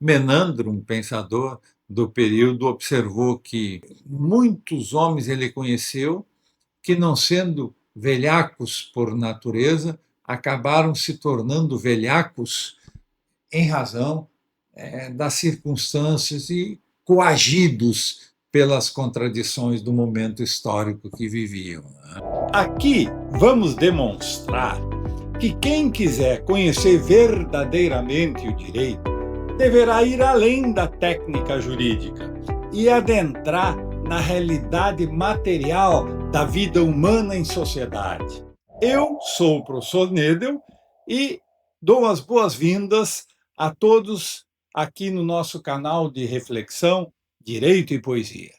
Menandro, um pensador do período, observou que muitos homens ele conheceu que, não sendo velhacos por natureza, acabaram se tornando velhacos em razão das circunstâncias e coagidos pelas contradições do momento histórico que viviam. Aqui vamos demonstrar que quem quiser conhecer verdadeiramente o direito deverá ir além da técnica jurídica e adentrar na realidade material da vida humana em sociedade. Eu sou o professor Nedel e dou as boas-vindas a todos aqui no nosso canal de reflexão Direito e Poesia.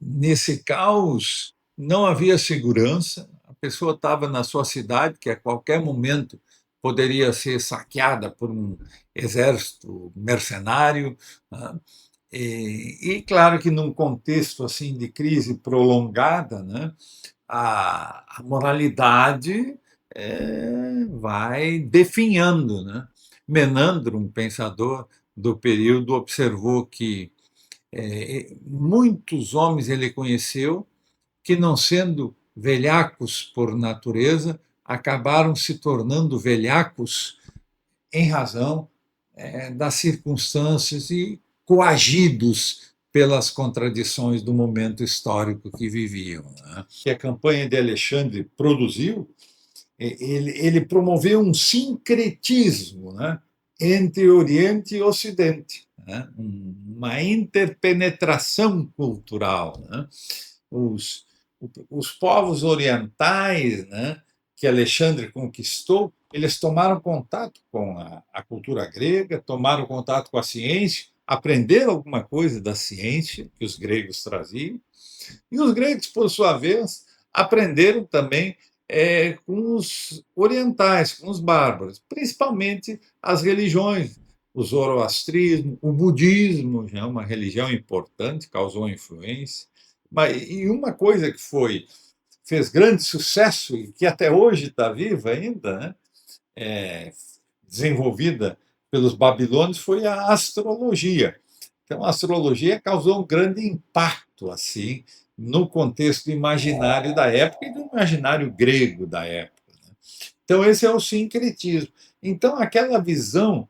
Nesse caos, não havia segurança, a pessoa estava na sua cidade, que a qualquer momento poderia ser saqueada por um exército mercenário, né? Claro que num contexto assim de crise prolongada, né, a moralidade vai definhando, né? Menandro, um pensador do período, observou que muitos homens ele conheceu que, não sendo velhacos por natureza, acabaram se tornando velhacos em razão das circunstâncias e coagidos pelas contradições do momento histórico que viviam, né? Que a campanha de Alexandre produziu, ele promoveu um sincretismo, né, entre Oriente e Ocidente, né? Uma interpenetração cultural, né? Os, os povos orientais, né, que Alexandre conquistou, eles tomaram contato com a cultura grega, tomaram contato com a ciência, aprenderam alguma coisa da ciência que os gregos traziam, e os gregos, por sua vez, aprenderam também com os orientais, com os bárbaros, principalmente as religiões, o zoroastrismo, o budismo, já é uma religião importante, causou influência. E uma coisa que fez grande sucesso e que até hoje está viva ainda, né, desenvolvida pelos babilônios, foi a astrologia. Então, a astrologia causou um grande impacto assim no contexto imaginário da época e no imaginário grego da época, né? Então, esse é o sincretismo. Então, aquela visão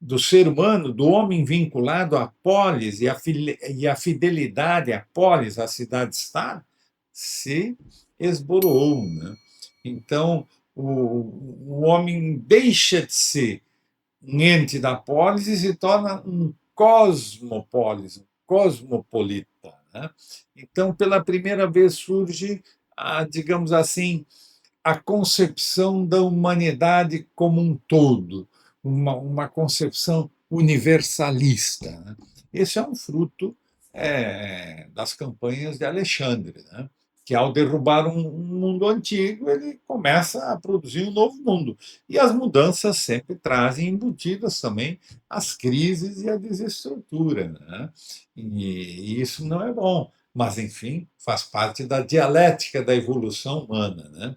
do ser humano, do homem vinculado à polis e a fidelidade à polis, à cidade-estado, se esboroou, né? Então, o homem deixa de ser um ente da polis e se torna um cosmopolis, um cosmopolita, né? Então, pela primeira vez surge, digamos assim, a concepção da humanidade como um todo, uma concepção universalista, né? Esse é um fruto das campanhas de Alexandre, né? Que, ao derrubar um mundo antigo, ele começa a produzir um novo mundo. E as mudanças sempre trazem embutidas também as crises e a desestrutura, né? E isso não é bom, mas, enfim, faz parte da dialética da evolução humana, né?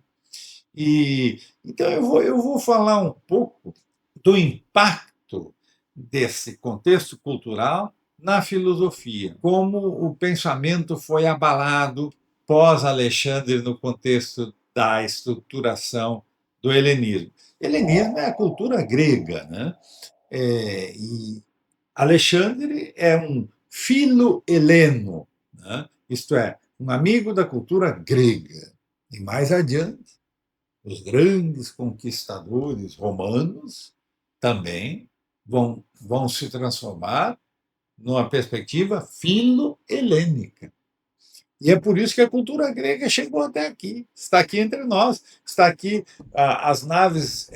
Então eu vou falar um pouco do impacto desse contexto cultural na filosofia, como o pensamento foi abalado pós-Alexandre no contexto da estruturação do helenismo. Helenismo é a cultura grega, né? E Alexandre é um filo-heleno, né? Isto é, um amigo da cultura grega. E mais adiante, os grandes conquistadores romanos também vão se transformar numa perspectiva filo-helênica. E é por isso que a cultura grega chegou até aqui, está aqui entre nós, está aqui as naves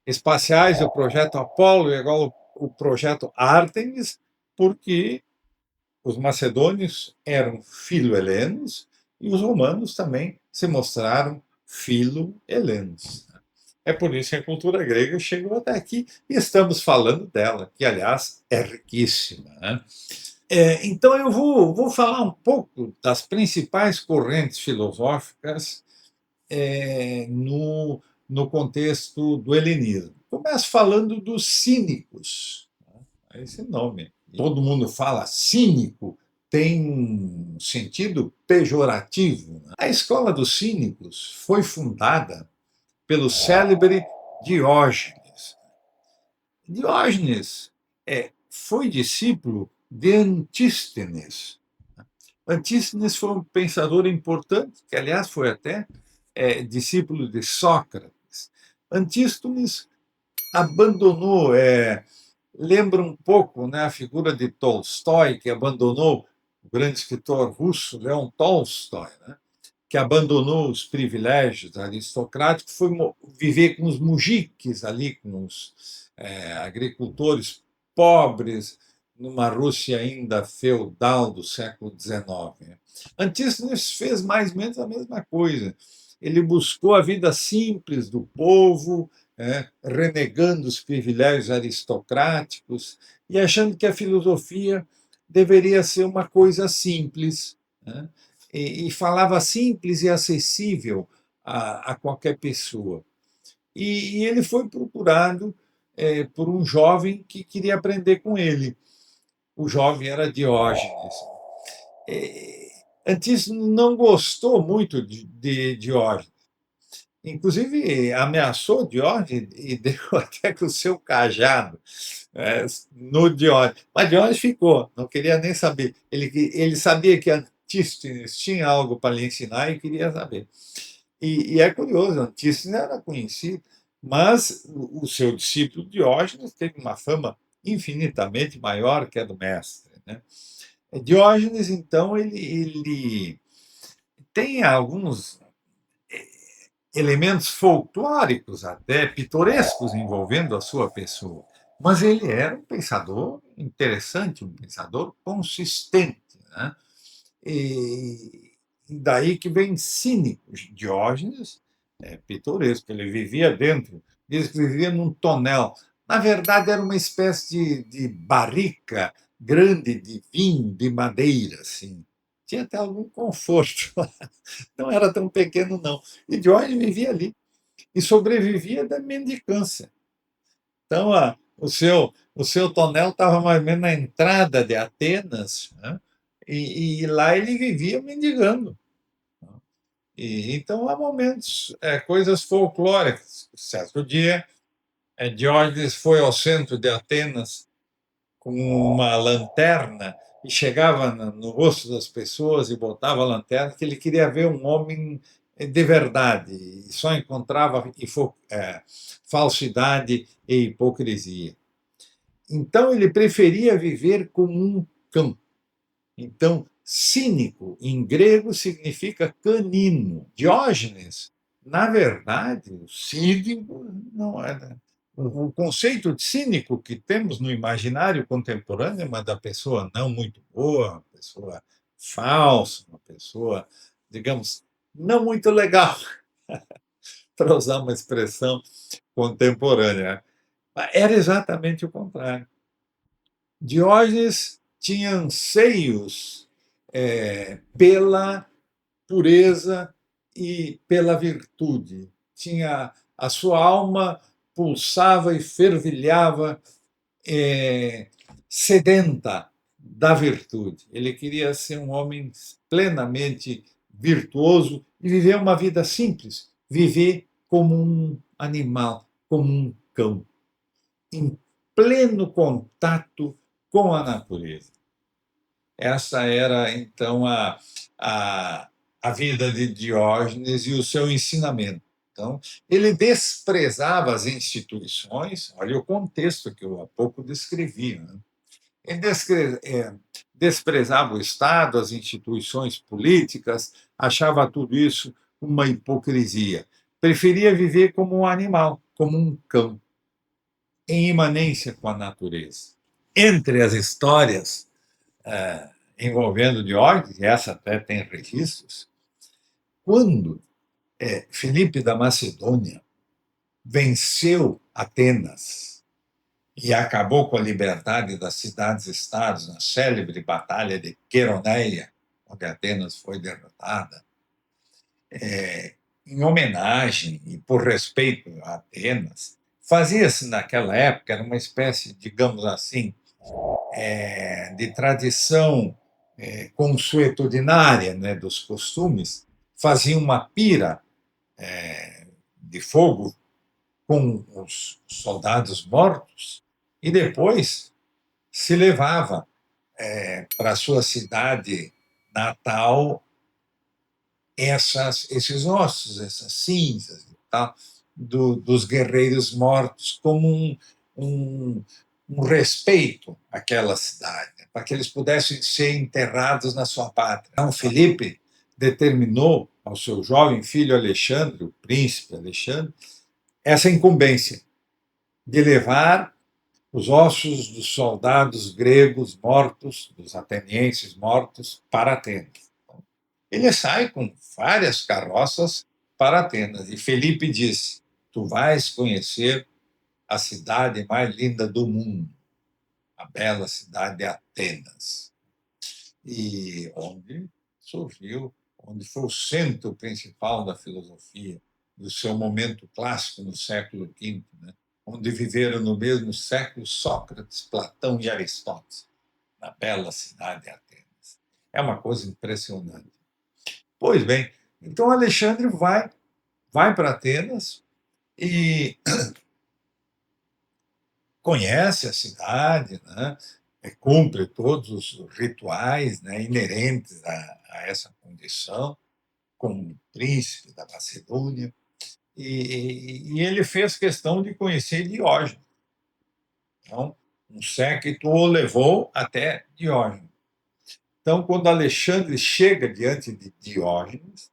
espaciais do projeto Apollo, igual o projeto Artemis, porque os macedônios eram filo-helenos e os romanos também se mostraram filo-helenos. É por isso que a cultura grega chegou até aqui e estamos falando dela, que, aliás, é riquíssima, né? Então, eu vou falar um pouco das principais correntes filosóficas no contexto do helenismo. Começo falando dos cínicos. esse nome. Todo mundo fala cínico, tem um sentido pejorativo. A escola dos cínicos foi fundada pelo célebre Diógenes. Diógenes foi discípulo de Antístenes. Antístenes foi um pensador importante, que, aliás, foi até discípulo de Sócrates. Antístenes abandonou, lembra um pouco, né, a figura de Tolstói, que abandonou, o grande escritor russo, Leon Tolstói, né, que abandonou os privilégios aristocráticos, foi viver com os mujiques ali, com os agricultores pobres, numa Rússia ainda feudal do século XIX. Antístenes fez mais ou menos a mesma coisa. Ele buscou a vida simples do povo, renegando os privilégios aristocráticos e achando que a filosofia deveria ser uma coisa simples, né? E falava simples e acessível a qualquer pessoa. E ele foi procurado por um jovem que queria aprender com ele. O jovem era Diógenes. Antístenes não gostou muito de Diógenes. Inclusive, ameaçou Diógenes e deu até com o seu cajado no Diógenes. Mas Diógenes ficou, não queria nem saber. Ele sabia que Antístenes tinha algo para lhe ensinar e queria saber. E é curioso, Antístenes era conhecido, mas o seu discípulo Diógenes teve uma fama infinitamente maior que a do mestre, né? Diógenes, então, ele tem alguns elementos folclóricos, até pitorescos, envolvendo a sua pessoa. Mas ele era um pensador interessante, um pensador consistente, né? E daí que vem cínico. Diógenes pitoresco, ele vivia dentro, diz que vivia num tonel. Na verdade, era uma espécie de barrica grande de vinho, de madeira, assim. Tinha até algum conforto. Não era tão pequeno, não. E Diógenes vivia ali e sobrevivia da mendicância. Então, o seu tonel estava mais ou menos na entrada de Atenas, né? E lá ele vivia mendigando. Então, há momentos, coisas folclóricas. Certo dia, Diógenes foi ao centro de Atenas com uma lanterna e chegava no rosto das pessoas e botava a lanterna, que ele queria ver um homem de verdade, e só encontrava falsidade e hipocrisia. Então, ele preferia viver como um cão. Então, cínico, em grego, significa canino. Diógenes, na verdade, o cínico não era. O conceito de cínico que temos no imaginário contemporâneo é uma da pessoa não muito boa, uma pessoa falsa, uma pessoa, digamos, não muito legal, para usar uma expressão contemporânea. Era exatamente o contrário. Diógenes tinha anseios pela pureza e pela virtude. Tinha a sua alma pulsava e fervilhava, sedenta da virtude. Ele queria ser um homem plenamente virtuoso e viver uma vida simples, viver como um animal, como um cão, em pleno contato com a natureza. Essa era, então, a vida de Diógenes e o seu ensinamento. Então, ele desprezava as instituições, olha o contexto que eu há pouco descrevi, né? Ele desprezava o Estado, as instituições políticas, achava tudo isso uma hipocrisia. Preferia viver como um animal, como um cão, em imanência com a natureza. Entre as histórias envolvendo Diógenes, e essa até tem registros, quando Filipe da Macedônia venceu Atenas e acabou com a liberdade das cidades-estados na célebre Batalha de Queroneia, onde Atenas foi derrotada, em homenagem e por respeito a Atenas, fazia-se naquela época, era uma espécie, digamos assim, de tradição consuetudinária, né, dos costumes, fazia uma pira de fogo com os soldados mortos e depois se levava para a sua cidade natal esses ossos, essas cinzas e tal, dos guerreiros mortos, como um, um respeito àquela cidade, para que eles pudessem ser enterrados na sua pátria. Então, Felipe determinou ao seu jovem filho Alexandre, o príncipe Alexandre, essa incumbência de levar os ossos dos soldados gregos mortos, dos atenienses mortos, para Atenas. Ele sai com várias carroças para Atenas. E Felipe disse: Tu vais conhecer a cidade mais linda do mundo, a bela cidade de Atenas. E onde foi o centro principal da filosofia, do seu momento clássico no século V, né? Onde viveram no mesmo século Sócrates, Platão e Aristóteles, na bela cidade de Atenas. É uma coisa impressionante. Pois bem, então Alexandre vai para Atenas e conhece a cidade, né? Cumpre todos os rituais, né, inerentes a essa condição, como príncipe da Macedônia, e ele fez questão de conhecer Diógenes. Então, um séquito o levou até Diógenes. Então, quando Alexandre chega diante de Diógenes,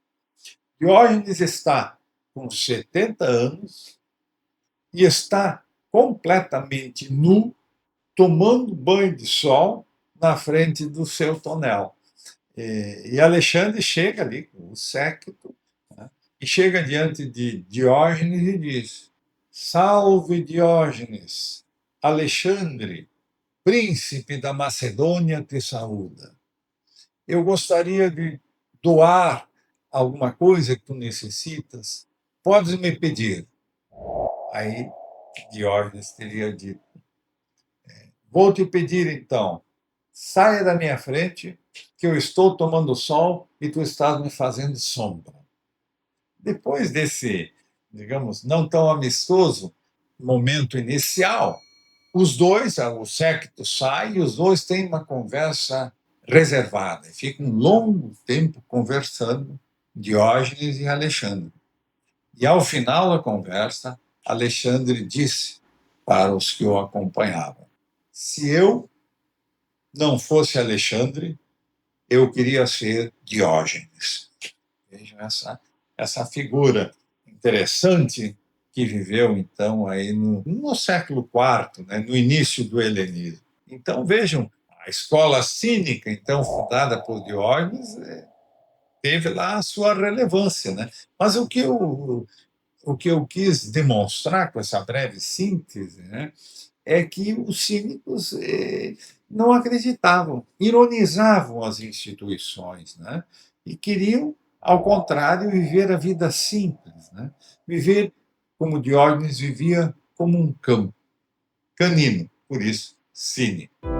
Diógenes está com 70 anos e está completamente nu, tomando banho de sol na frente do seu tonel. E Alexandre chega ali com o séquito, né, e chega diante de Diógenes e diz: Salve Diógenes, Alexandre, príncipe da Macedônia, te saúda. Eu gostaria de doar alguma coisa que tu necessitas, podes me pedir. Aí Diógenes teria dito: Vou te pedir então, saia da minha frente, que eu estou tomando sol e tu estás me fazendo sombra. Depois desse, digamos, não tão amistoso momento inicial, os dois, o séquito sai e os dois têm uma conversa reservada. Ficam um longo tempo conversando, Diógenes e Alexandre. E ao final da conversa, Alexandre disse para os que o acompanhavam: Se eu não fosse Alexandre, eu queria ser Diógenes. Vejam essa figura interessante que viveu, então, aí no século IV, né, no início do helenismo. Então, vejam, a escola cínica, então, fundada por Diógenes, teve lá a sua relevância. Né? Mas o que eu quis demonstrar com essa breve síntese, né, é que os cínicos não acreditavam, ironizavam as instituições, né? E queriam, ao contrário, viver a vida simples, né? Viver como Diógenes vivia, como um cão, canino, por isso, cínico.